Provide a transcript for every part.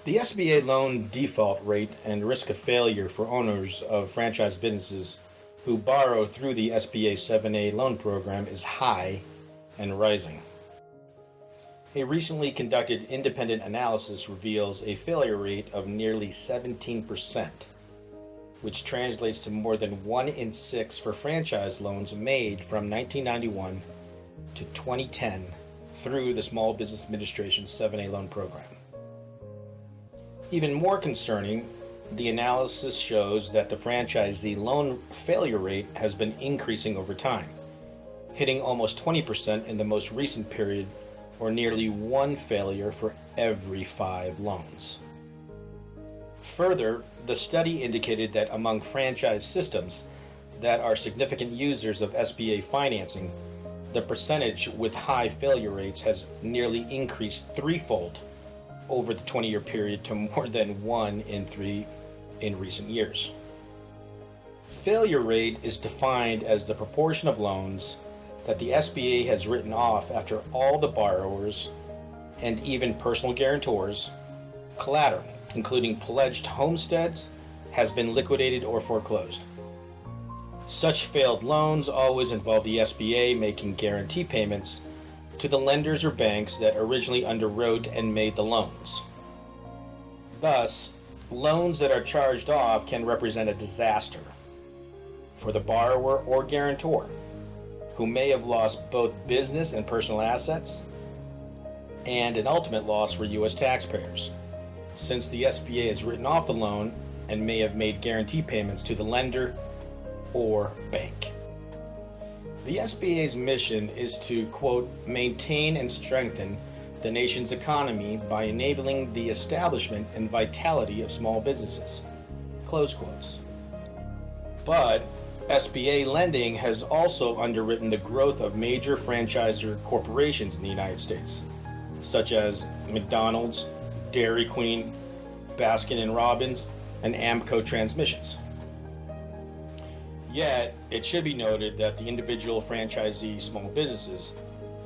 The SBA loan default rate and risk of failure for owners of franchise businesses who borrow through the SBA 7A loan program is high and rising. A recently conducted independent analysis reveals a failure rate of nearly 17%, which translates to more than 1 in 6 for franchise loans made from 1991 to 2010 through the Small Business Administration's 7A loan program. Even more concerning, the analysis shows that the franchisee loan failure rate has been increasing over time, hitting almost 20% in the most recent period, or nearly 1 failure for every 5 loans. Further, the study indicated that among franchise systems that are significant users of SBA financing, the percentage with high failure rates has nearly increased threefold over the 20-year period to more than 1 in 3 in recent years. Failure rate is defined as the proportion of loans that the SBA has written off after all the borrowers and even personal guarantors, collateral, including pledged homesteads, has been liquidated or foreclosed. Such failed loans always involve the SBA making guarantee payments to the lenders or banks that originally underwrote and made the loans. Thus, loans that are charged off can represent a disaster for the borrower or guarantor, who may have lost both business and personal assets, and an ultimate loss for U.S. taxpayers, since the SBA has written off the loan and may have made guarantee payments to the lender or bank. The SBA's mission is to, quote, maintain and strengthen the nation's economy by enabling the establishment and vitality of small businesses, close quotes. But SBA lending has also underwritten the growth of major franchisor corporations in the United States, such as McDonald's, Dairy Queen, Baskin and Robbins, and Aamco transmissions. Yet, it should be noted that the individual franchisee small businesses,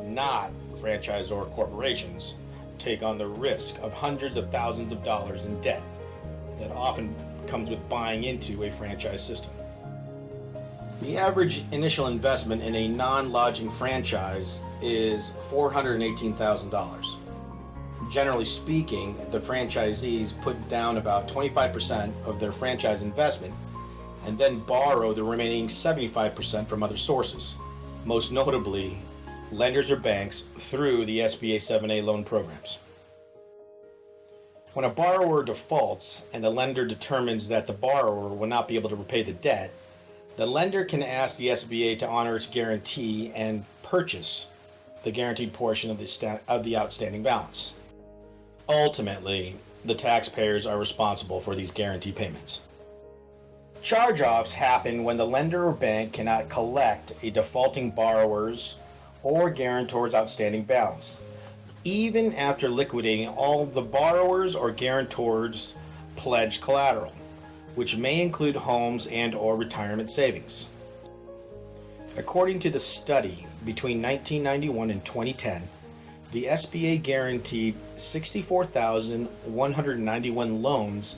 not franchisor corporations, take on the risk of hundreds of thousands of dollars in debt that often comes with buying into a franchise system. The average initial investment in a non-lodging franchise is $418,000. Generally speaking, the franchisees put down about 25% of their franchise investment and then borrow the remaining 75% from other sources, most notably lenders or banks through the SBA 7A loan programs. When a borrower defaults and the lender determines that the borrower will not be able to repay the debt, the lender can ask the SBA to honor its guarantee and purchase the guaranteed portion of the outstanding balance. Ultimately, the taxpayers are responsible for these guarantee payments. Charge-offs happen when the lender or bank cannot collect a defaulting borrower's or guarantor's outstanding balance, even after liquidating all the borrower's or guarantor's pledged collateral, which may include homes and or retirement savings. According to the study, between 1991 and 2010, the SBA guaranteed 64,191 loans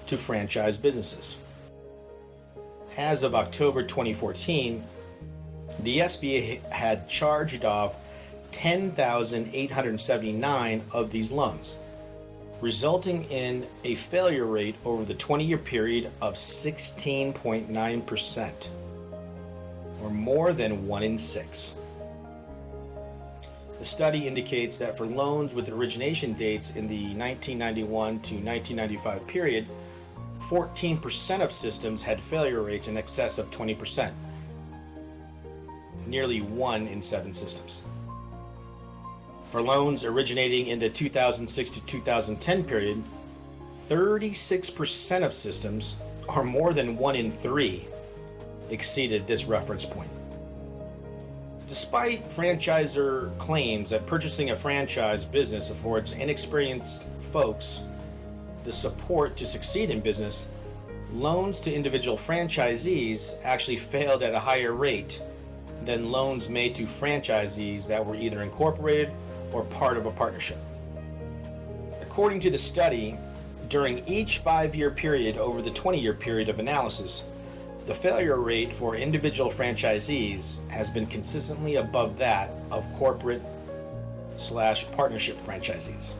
to franchise businesses. As of October 2014, the SBA had charged off 10,879 of these loans, resulting in a failure rate over the 20-year period of 16.9%, or more than 1 in 6. The study indicates that for loans with origination dates in the 1991 to 1995 period, 14% of systems had failure rates in excess of 20%, nearly 1 in 7 systems. For loans originating in the 2006 to 2010 period, 36% of systems, or more than 1 in 3, exceeded this reference point. Despite franchisor claims that purchasing a franchise business affords inexperienced folks the support to succeed in business, loans to individual franchisees actually failed at a higher rate than loans made to franchisees that were either incorporated or part of a partnership. According to the study, During each 5-year period over the 20-year period of analysis, the failure rate for individual franchisees has been consistently above that of corporate/partnership franchisees.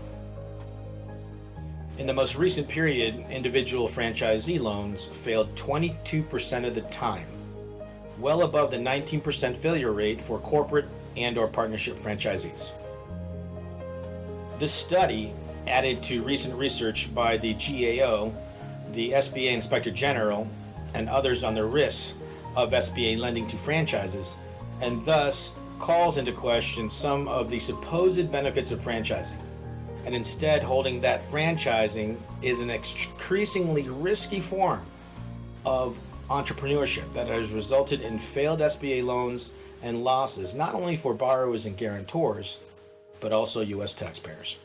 In the most recent period, individual franchisee loans failed 22% of the time, well above the 19% failure rate for corporate and/or partnership franchisees. This study, added to recent research by the GAO, the SBA Inspector General, and others on the risks of SBA lending to franchises, and thus calls into question some of the supposed benefits of franchising, and instead holding that franchising is an increasingly risky form of entrepreneurship that has resulted in failed SBA loans and losses not only for borrowers and guarantors, but also U.S. taxpayers.